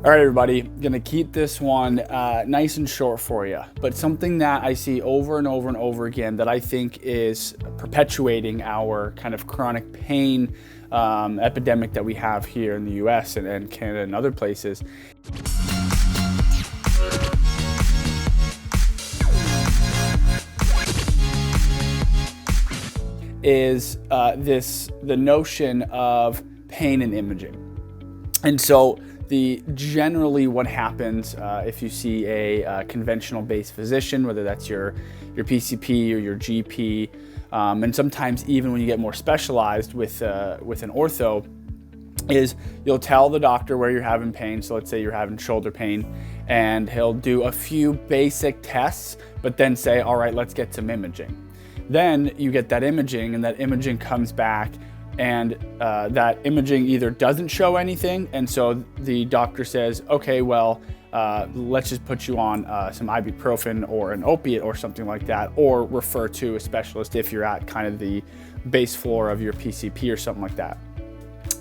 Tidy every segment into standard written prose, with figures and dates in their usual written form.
All right, everybody, gonna keep this one nice and short for you, but something that I see over and over and over again that I think is perpetuating our kind of chronic pain epidemic that we have here in the US and Canada and other places. Is the notion of pain and imaging. And so generally what happens if you see a conventional based physician, whether that's your PCP or your GP, and sometimes even when you get more specialized with an ortho, is you'll tell the doctor where you're having pain. So let's say you're having shoulder pain, and he'll do a few basic tests, but then say, all right, let's get some imaging. Then you get that imaging, and that imaging comes back, and that imaging either doesn't show anything, and so the doctor says, okay, well, let's just put you on some ibuprofen or an opiate or something like that, or refer to a specialist if you're at kind of the base floor of your PCP or something like that.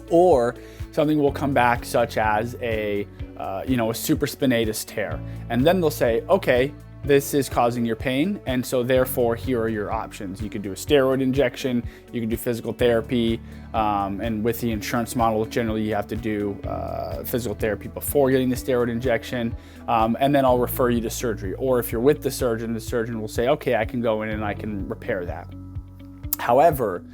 Or something will come back such as a supraspinatus tear, and then they'll say, okay, this is causing your pain, and so therefore here are your options. You can do a steroid injection, you can do physical therapy, and with the insurance model, generally you have to do physical therapy before getting the steroid injection, and then I'll refer you to surgery. Or if you're with the surgeon will say, okay, I can go in and I can repair that. However,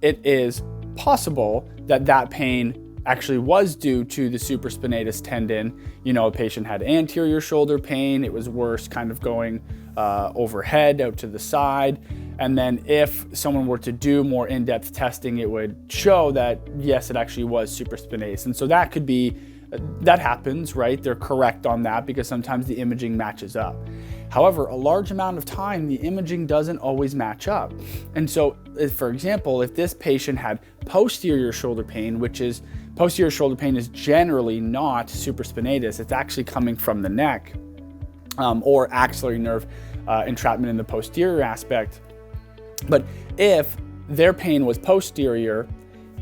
it is possible that that pain actually was due to the supraspinatus tendon. A patient had anterior shoulder pain, it was worse kind of going overhead out to the side, and then if someone were to do more in-depth testing, it would show that yes, it actually was supraspinatus. And so that could be, that happens, right? They're correct on that because sometimes the imaging matches up. However, a large amount of time, the imaging doesn't always match up. And so, for example, if this patient had posterior shoulder pain, posterior shoulder pain is generally not supraspinatus, it's actually coming from the neck, or axillary nerve entrapment in the posterior aspect. But if their pain was posterior,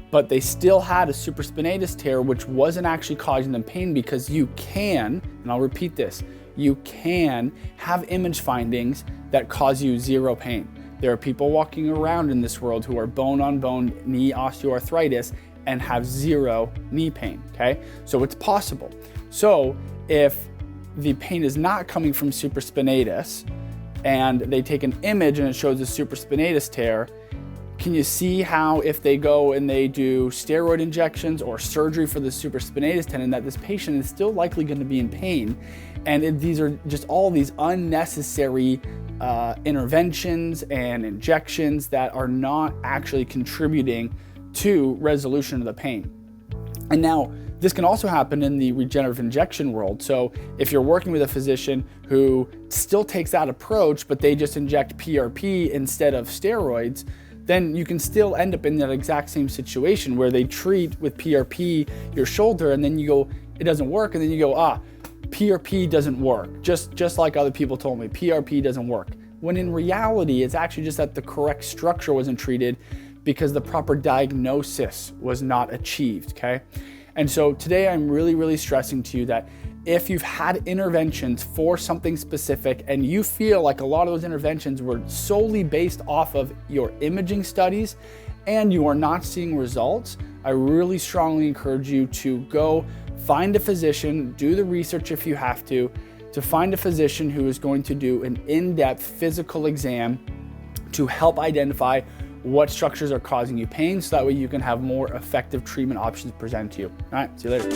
but they still had a supraspinatus tear, which wasn't actually causing them pain, because you can, and I'll repeat this, you can have image findings that cause you zero pain. There are people walking around in this world who are bone on bone knee osteoarthritis and have zero knee pain, okay? So it's possible. So if the pain is not coming from supraspinatus and they take an image and it shows a supraspinatus tear, can you see how if they go and they do steroid injections or surgery for the supraspinatus tendon, that this patient is still likely going to be in pain? And these are just all these unnecessary interventions and injections that are not actually contributing to resolution of the pain. And now, this can also happen in the regenerative injection world. So if you're working with a physician who still takes that approach, but they just inject PRP instead of steroids, then you can still end up in that exact same situation where they treat with PRP your shoulder, and then you go, it doesn't work, and then you go, PRP doesn't work. Just like other people told me, PRP doesn't work. When in reality, it's actually just that the correct structure wasn't treated because the proper diagnosis was not achieved, okay? And so today I'm really, really stressing to you that if you've had interventions for something specific and you feel like a lot of those interventions were solely based off of your imaging studies and you are not seeing results, I really strongly encourage you to go find a physician, do the research if you have to find a physician who is going to do an in-depth physical exam to help identify what structures are causing you pain, so that way you can have more effective treatment options presented to you. All right, see you later.